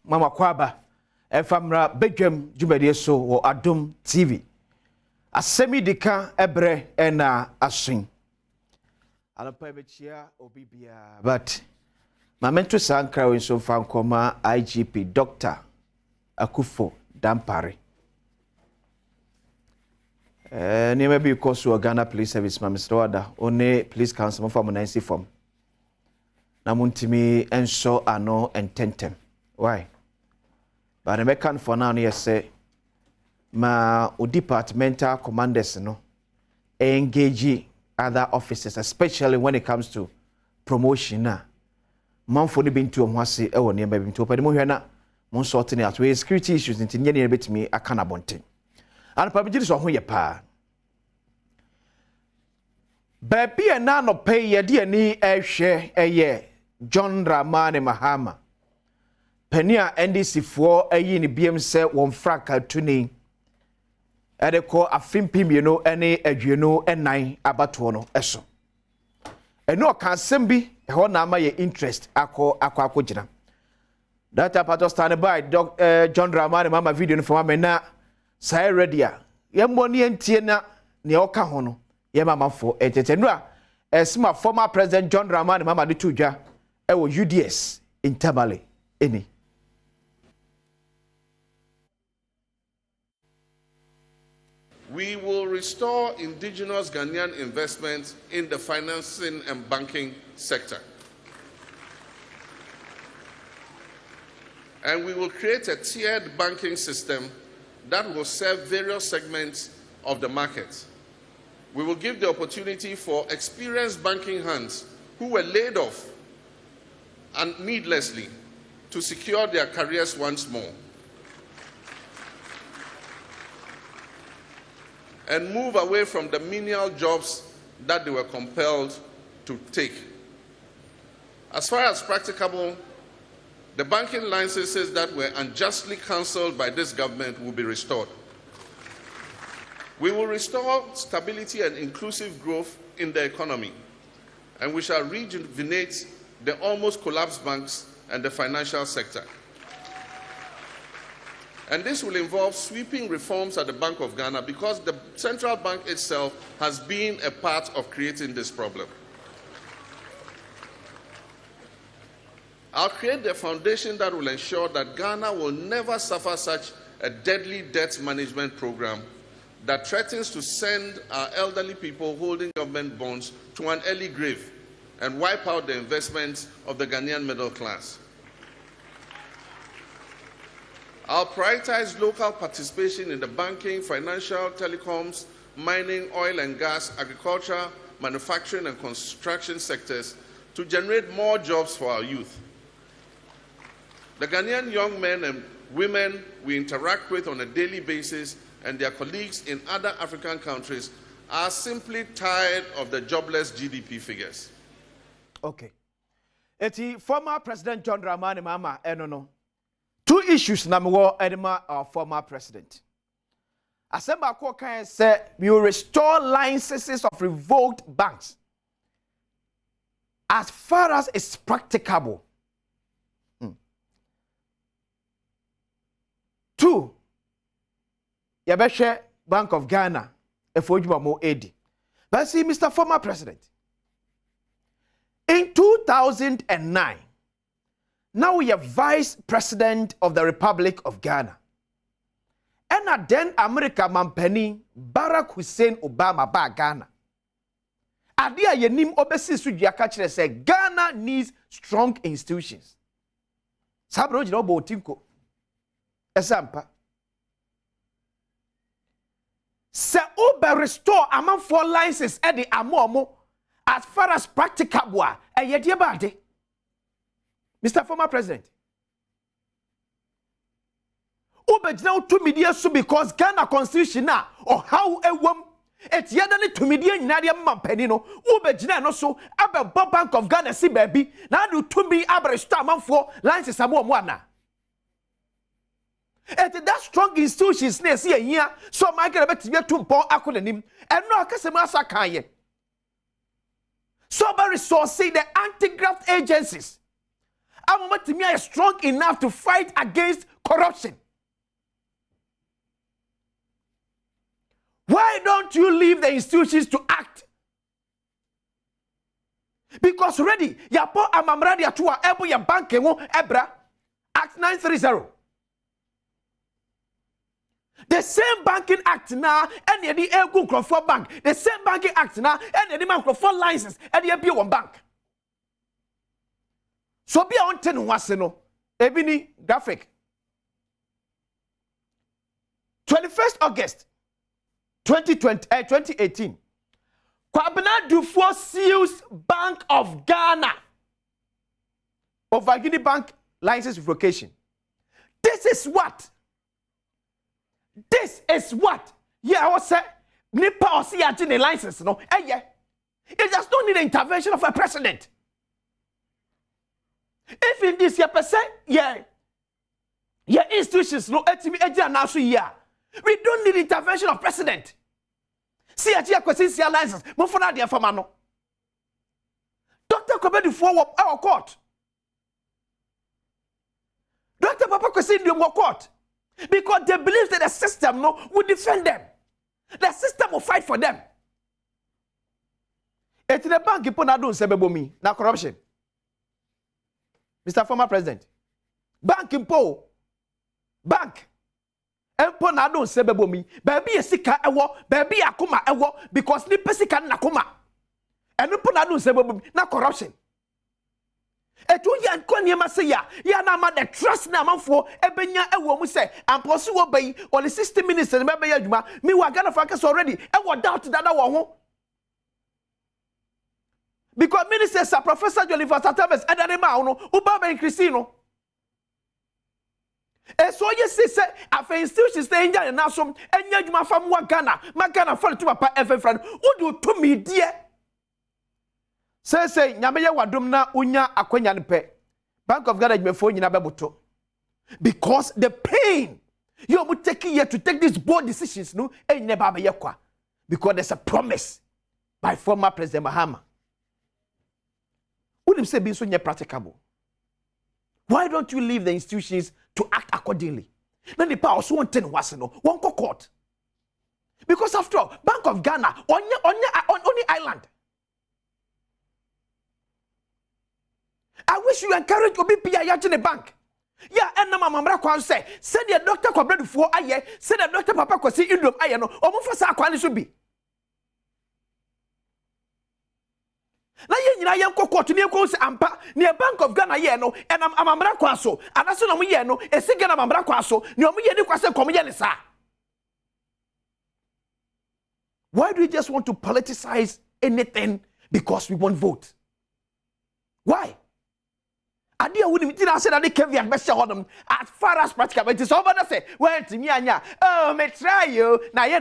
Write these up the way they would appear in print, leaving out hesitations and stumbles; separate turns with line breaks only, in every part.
mama kwaba efamra Badwam djumadi so wo Adom TV Asem dika ebre ena asin alapa bechia obibia but mamento sankra we so fankoma IGP Dr. Akufo Dampare name be because to Ghana Police Service Mr. Wada one police council from 90 form na muntimi enso ano ententem why but I can for now yes say ma departmental commanders no engage other officers especially when it comes to promotion na manfo ni bintu o hwase e wo ne ba bintu opade mo hwe na mo sort ni at we security issues nti nye ne betimi aka na bonten an pa bigiri so ho ye pa ba bia na no pay ye de ani ehwe eye John Dramani Mahama Penia NDC for ayi ni biem se won fraka tuni ede ko afimpim no ene adweno enan abato no eso eno ka sembi ho na ama ye interest akọ gina data pato stand by John Dramani Mahama video no for me na sai ready a ye mboni entie na ne oka ho no ye mama fo etetenu a esma former president John Dramani Mahama de tudwa e wo UDS intabale eni
We will restore indigenous Ghanaian investments in the financing and banking sector. And we will create a tiered banking system that will serve various segments of the market. We will give the opportunity for experienced banking hands who were laid off and needlessly to secure their careers once more. And move away from the menial jobs that they were compelled to take. As far as practicable, the banking licenses that were unjustly cancelled by this government will be restored. We will restore stability and inclusive growth in the economy, and we shall rejuvenate the almost collapsed banks and the financial sector. And this will involve sweeping reforms at the Bank of Ghana because the central bank itself has been a part of creating this problem. I'll create the foundation that will ensure that Ghana will never suffer such a deadly debt management program that threatens to send our elderly people holding government bonds to an early grave and wipe out the investments of the Ghanaian middle class. I'll prioritize local participation in the banking, financial, telecoms, mining, oil and gas, agriculture, manufacturing and construction sectors to generate more jobs for our youth. The Ghanaian young men and women we interact with on a daily basis and their colleagues in other African countries are simply tired of the jobless GDP figures.
Okay. Eti former President John Dramani Mahama enono. Two issues na mwo edema our former president. Asem ba ko kan say we will restore licenses of revoked banks as far as it's practicable. Two, Yabeshe Bank of Ghana, Efojuma Mo Edi. But see, Mr. Former President, in 2009, now we are Vice President of the Republic of Ghana. And then America Mampeni, Barack Hussein Obama ba Ghana. Adia yenim obesi sujiaka chile say Ghana needs strong institutions. Sabro jino bo tinko. Example. Se Uber restore among 4 licenses at the amomo as far as practicable a yet body. Mr. Former President. Uber now 2 media so because Ghana constitution now or how a woman et yadani to media in Nadia Mampenino, Uber no so about Bank of Ghana see baby now do 2 be average star for licenses amomo. Et that strong institutions near see a year, so my get a bit to pon acronym, and no Casemasa Kaye. So by resourcing the anti-graft agencies Amama Timia is strong enough to fight against corruption. Why don't you leave the institutions to act? Because already, yapo amamradi atua ebo ya banke wo ebra Act 930. The same banking act now, and the ego for bank. The same banking act now, and the man for license, and the be one bank. So be on 10 waseno. Ebini graphic. 21st August 2018. Kwabena Dufo seals Bank of Ghana over Guinea Bank license revocation. This is what? Yeah, I was saying, Nipa or see a license, no? Yeah. It just don't need the intervention of a president. If in this year, per se, yeah, institutions, no, we don't need the intervention of president. See a tia question, see a license, Mofona dia famano. Dr. Kobedi for our court. Dr. Papa question the court. Because they believe that the system will defend them. The system will fight for them. Et the bank people na do sebebomi na corruption. Mr. Former President. Bank impo. Bank. Empo na do sebebomi. Baby esika ewo, baby akoma ewo because ni pesika na koma. Empo na do sebebomi na corruption. Etu yan kwaniema se ya na ma the trust na manfo ebenya ewo mu se amposi wo bayi or the 60 minutes na be ya adwuma me wa Ghana focus already ewo doubt dada wo ho because ministers are Professor Joliver Satames edane ma no uba ben Christino so ye se afa institutions stay nya na so enya adwuma fam wa Ghana ma Ghana for to papa efefra wo do to me die. Say, Nyameye wadum na unya akwenya npe. Bank of Ghana jmefo nyina beboto. Because the pain you are taking here to take these bold decisions, no, never be yakwa. Because there's a promise by former President Mahama. Wouldn't say being so practicable. Why don't you leave the institutions to act accordingly? Then the power so one one court. Because after all, Bank of Ghana on only island. I wish you encourage Obi Pia in the bank. Yeah, and na mamra kwan say the doctor kwabredu fo aye, said the doctor papa kwasi Adom aye no, omo fa sa kwan so bi. Na ye nyina ye nkokot ne ko se ampa, ne Bank of Ghana ye no, and amamra kwan so, anaso na mo ye no, esi Ghana mamra kwan so, ne omo ye ni kwase kom ye ne sa. Why do we just want to politicize anything because we want vote? Why? Adia wouldn't say that they came here as far as practical. It is over to say, well, to me, oh, me try you, na ye,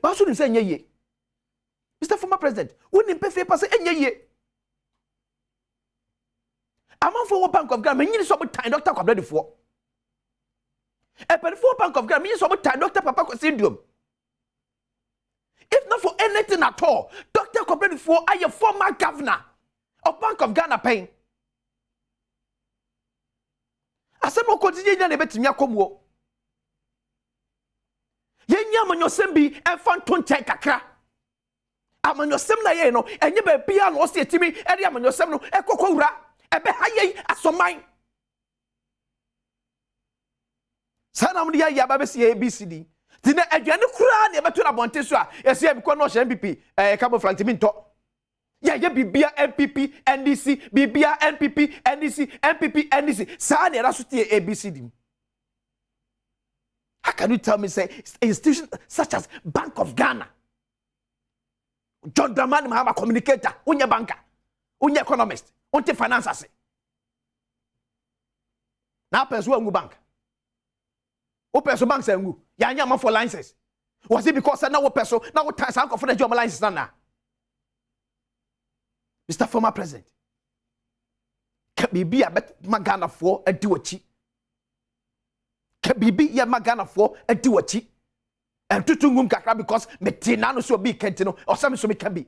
but I shouldn't say ye. Mr. Former President, wouldn't pay for say ye. I'm on for Bank of Ghana, you need some time, Dr. Kwabredu for. And for Bank of Ghana, you need some time, Dr. Papa Syndrome. If not for anything at all, Dr. Kwabredu for are your former governor of Bank of Ghana paying. Asem no continue na betimi akomwo yenya amanyosem bi emfa ntonten kakra amanyosem na ye no enye ba bia no se etimi eri amanyosem no ekokowura ebe haye asoman sanam dia ya ba be se ABCD tina adwane kura na ebeto na bonte so a ese bi ko no hye MPP cabo flantimi nto yeah, Bibia MPP NDC Bibia NPP NDC MPP NDC sa na rasuti ABCD. How can you tell me say institutions such as Bank of Ghana, John Dramani Mahama communicator, unye banker, unye economist, unye financiers. Na person ngu bank. O person bank say ngu. Ya nya for licenses. Was it because na wo person na wo time sanko for the job license na? Mr. Former President, Kabibi a bet Magana for a duachi. Kabibi ya Magana for a duachi. And Tutungum Kakra because Metinano so be Kentino or something so can be.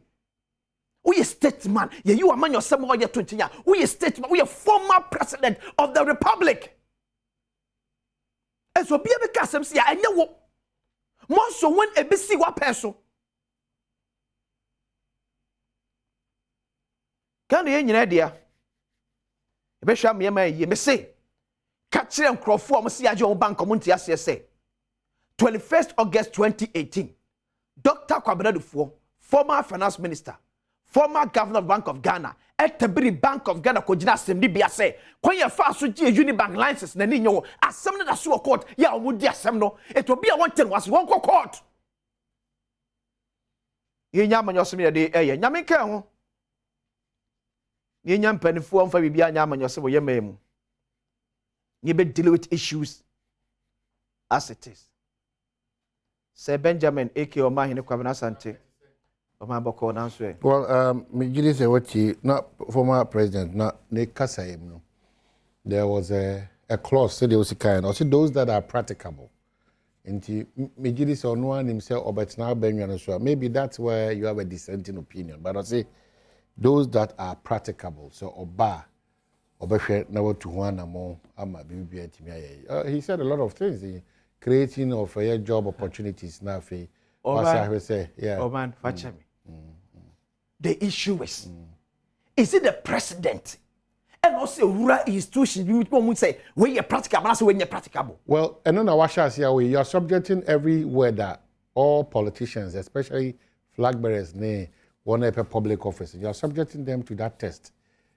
We a statesman. Yeah, you a man yourself or you 20 years. We a statesman. We a former president of the republic. And so be a Asem say I know more so when a BC wa person. Can you hear dia? E be hwa me ma ye me say. Catch them crofo am see ajo bank community ase say. 21st August 2018. Dr. Kwabena Dufo, former finance minister, former governor of Bank of Ghana, Etebiri Bank of Ghana ko gina asem di bia say, when you fa so gi Unibank license na ni nyo, asem na so court, ya omudi asem no, it will be a one ten was one court. Ye nyama nyo sem ye de nyame ka ho. Ye nyam panifo amfa bibia nyama nyo sem wo ye memu. Ye be deal with issues as it is. Sir Benjamin Eke Omahine Kwabena Sante.
Well, Mijili say what he not former president, not ne kasa no. There was a clause say they was kind. Also those that are practicable. Inti Mijili say no one himself or but now Benjamin so maybe that's where you have a dissenting opinion. But I say those that are practicable. So oba never to one more ama bibi he said a lot of things. Creating of job opportunities now for yeah.
Oh man, watch me. The issue is it the president and also rural institutions we say when you're practicable, not when you're practicable.
Well, and then I shall say you are subjecting every word that all politicians, especially flag bearers, one of public office, you are subjecting them to that test.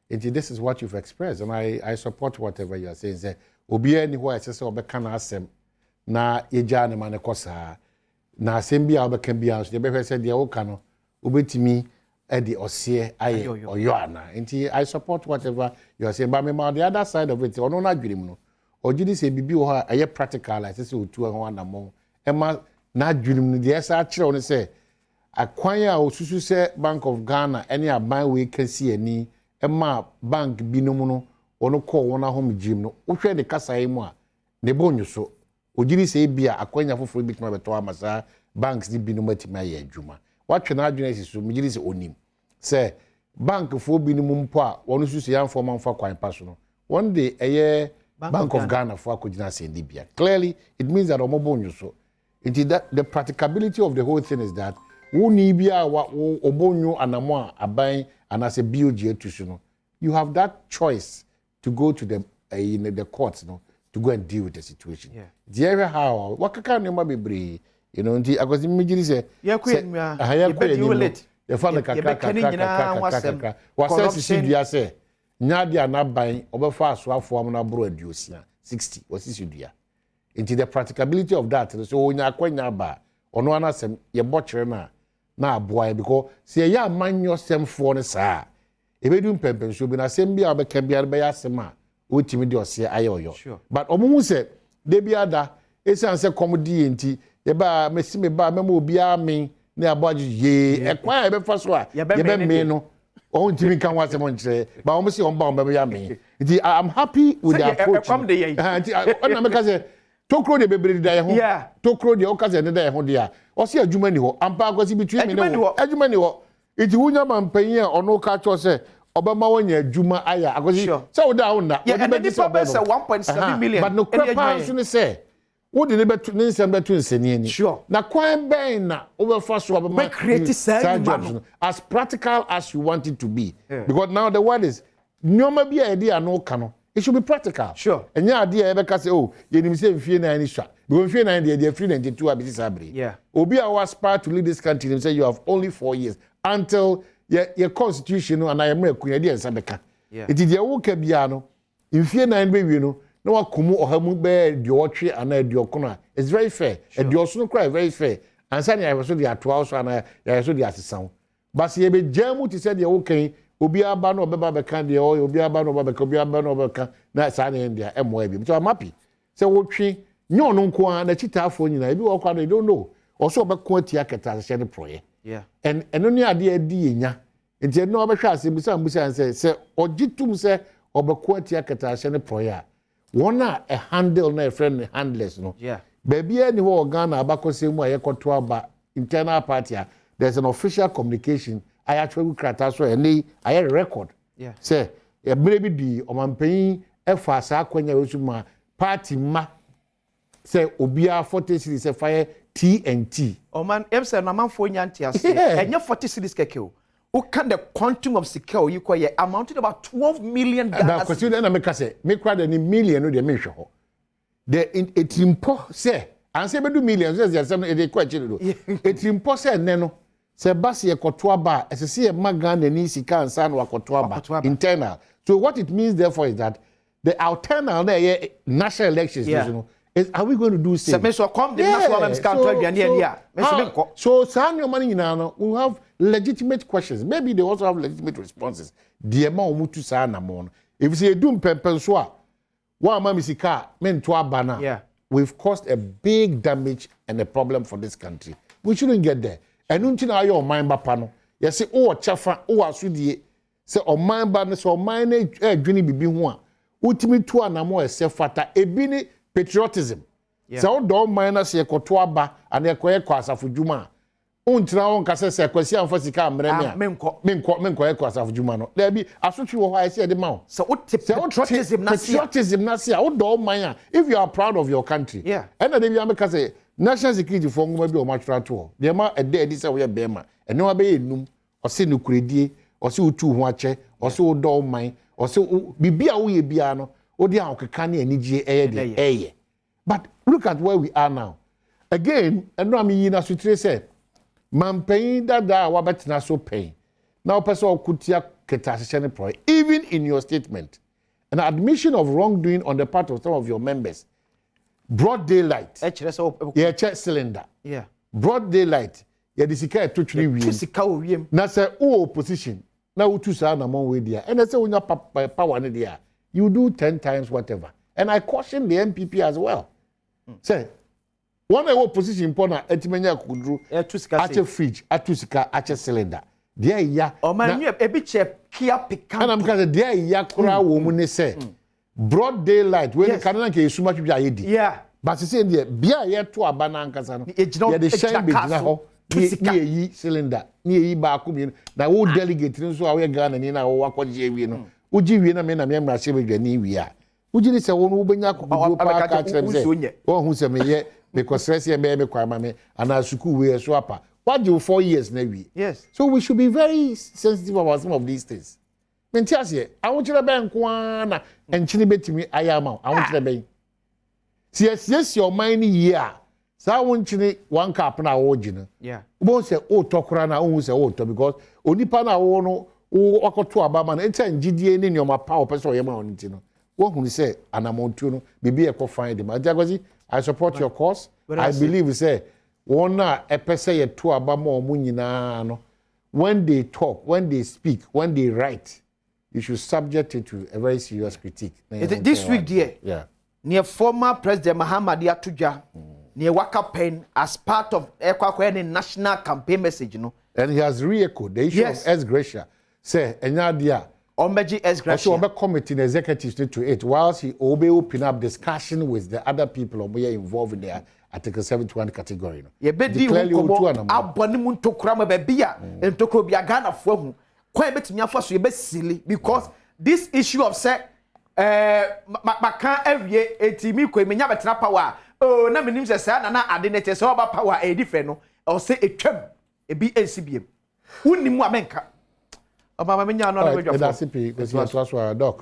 Indeed, this is what you've expressed, and I support whatever you are saying. Say, obi anywhere I say so can Asem. Na yeja ne mane kosa na asem bia obeka bia so be hwese de wo ka no obetimi e de ose aye oyo ana nti I support whatever you are saying, but me on the other side of it ono na dwurim no ogidi se bibi wo ha aye practical like say otu ho anamo e ma na dwurim no de esa kire wo say akwan a osusu se Bank of Ghana any aban we kasi ani e ma bank binom no ono ko wona hom jim no wo hwe de kasae mu a ne bonyu so Ojiri say bia akwanya foforo bi tuma beto amasa banks di binu matima ye adwuma watwe na adwena siso mjiri say onim say bank fo binu mpo a wonu susu yan fo manfa kwan paso no one day Bank of Ghana for akogina say bia clearly it means that omobonyo so that the practicability of the whole thing is that woni bia wa obonyo anamo a aban anase BOG etusu no you have that choice to go to the in the courts no to go and deal with the situation.
Yeah.
The area how wakaka no mabibri, you know, nti akosi mijiri say
ya
late. You find kaka. Wasa sisi dia say nyadi anaban obefa asoafo am na bro aduosia 60 wasisi dia. Nti the practicability of that so onya akwanya ba ono anasem ye bochire na aboa because say ya manyo semfo ne saa ebedu mpempem so bi na sem bia obeka bia be ya sema otimi de ose ayoyo but omumu se de biada esan se komedi enti ye ba mesime ba mema obi amen na aboaji ye ekwan e be fa so a ye be me no on timi kan wa se mo nche ba omu se on ba on be ya me enti I'm happy with the approach enti na me ka se tokro de bebre da ye ho tokro de o ka se de da ye ho de a o se adwuma ni ho ampa akwasi between me no adwuma ni ho enti wunya mampanyin a ono ka cho se Obama wonya adwuma aya akwasi se wo da wo na
yeah, and the problem say 1.7 million
but no crap so say wo de ne betu ne nsem betu nseni ani na kwan ben na wo fa so obama
create
as practical as you want it to be because now the word is nyoma bi a edi ano ka no it should be practical and ya ade e be ka say oh ye nim say mfie na ani sha because mfie na dey free 92 abiti sabre obi a was aspire to lead this country and say you have only 4 years until your constitution and I am required de ensa beka it is wo ka bia no mfie na be wi no na wakomu ohamu be de otwe ana de okono it's very fair e de oso no cry very fair and say I so de atoa so ana ya so de asesan but say be jamu ti say de wo kan obi aba no obeba beka de obi aba no obeba obi aba no obeka na sa na India emoa bi so I'm happy say wo twe nyo no nko an na chitaafo nyina ebi wo kwa no you don't know also obeko atia keta se de proye and only ade di enya enti no obehwa ase busa say ogitum say obeko atia keta se ne proye a wona a handle na a friend handless no baby any wo Ghana abakosem a yekoto aba internal party there's an official communication I actually krata so and I had a record.
Yeah.
Say, a baby di or man paying F as a party ma say Obia 40 cities a fire TNT.
Oh man, Emsa na man for nyantias. And your 40 cities keke. Who can the quantum of secure you call amounted about 12 million Ghana.
Now, because you then make us say, make rather than million, they make sure. The it impo say, and say, do millions, there's some a question. It impo say, Neno, say, Bassi a cotuaba, as I see a magan and easy can san or cotuaba internal. So, what it means, therefore, is that the alternate national elections, you know, is are we going to do same? So sign your money now. We have legitimate questions. Maybe they also have legitimate responses. The amount to sign amon. If you say doom pempenswa, one mamisika men to abana.
Yeah,
we've caused a big damage and a problem for this country. We shouldn't get there. And until now, your mind bapano. You say, oh, chafa, oh, asudi. Say, oh, mind ban, so mine, dreamy be one. Ultimate to an amo, a self-fata, a bini. Patriotism. Yeah. So don't mind us here kotoaba and a kwasa for Juma. Untra on kasa se kwasi an fasika mremia. Menko kwasa for Juma no. There be asotwe wo I say the mouth. So patriotism na sia. O don't mind if you are proud of your country.
Yeah.
And then you make say national security for ngoma bi o matra to. There ma e dey say we be ma. Eno abe enum. O se nukuredie, o se otu ho ache, o se o don't mind, o se bibia wo ye bia no. But look at where we are now. Again, and no, I mean, as we say, man paying that wabatina so paying. Now, person could take even in your statement, an admission of wrongdoing on the part of some of your members. Broad daylight. Yeah, check cylinder.
Yeah.
Broad daylight. Yeah, this is a two now say, oh, opposition. Now, two sound among with there. And I say, when your power in there. You do 10 times whatever. And I caution the MPP as well. Say, one opposition important, etimenya kudru, ache fridge, atusika, ache cylinder. There ya.
Oh man, you a bit kia pick.
And I'm going to there ya kura woman say, broad daylight, when the Canada can so much be ID.
Yeah.
But you say, there, be a year to a banana casano. Yeah, the shine big now. Near ye cylinder, near ye bakumin, that will delegate, so I gun and in our walk on JV. Uji we na me na me mra se bedwani wi a uji ni se wo no ubenya ko pa ka kire se o hu se me ye because stress ye me kwa ma me ana school we so apa what do 4 years na wi.
Yes,
so we should be very sensitive about some of these things. Mentias ye awon kire ben ko na enchini betimi ayama awon kire ben yes your mind here sa awon kire one cap na wo gina.
Yeah,
bo se o tokora na o hu se o to because onipa na wo no wakoto abama na enta ngidie ni nyoma pa o pese oyema onti no wo hunu say anamontu no bibi e ko find them ajagozi I support your cause. I believe say one na e pese ye to abama o mu nyina no when they talk, when they speak, when they write, you should subject it to a very serious critique.
This week dear,
yeah,
near former President Muhammad Yatuja near Waka Pen as part of Ekwa national campaign message, you know.
And he has re-echoed the issue of S. Gracia. Say, Enyadia.
Ombeji S. Gracia.
Also, committee in executives to it, whilst he open up discussion with the other people who are involved in the Article 71 category.
Ye be di hukumo aboni mu ntokura ma bebia ntokuro bia Ghana fo hu kwa betimi afo so ye be silly because this issue of say maka awie etimi ko emenya betena power oh na menim se say na ade ne te say oba power e different no o say etwam ebi ensibiem wunnimu amenka oba ma menya no na wedwa fo
that's it because you are doc.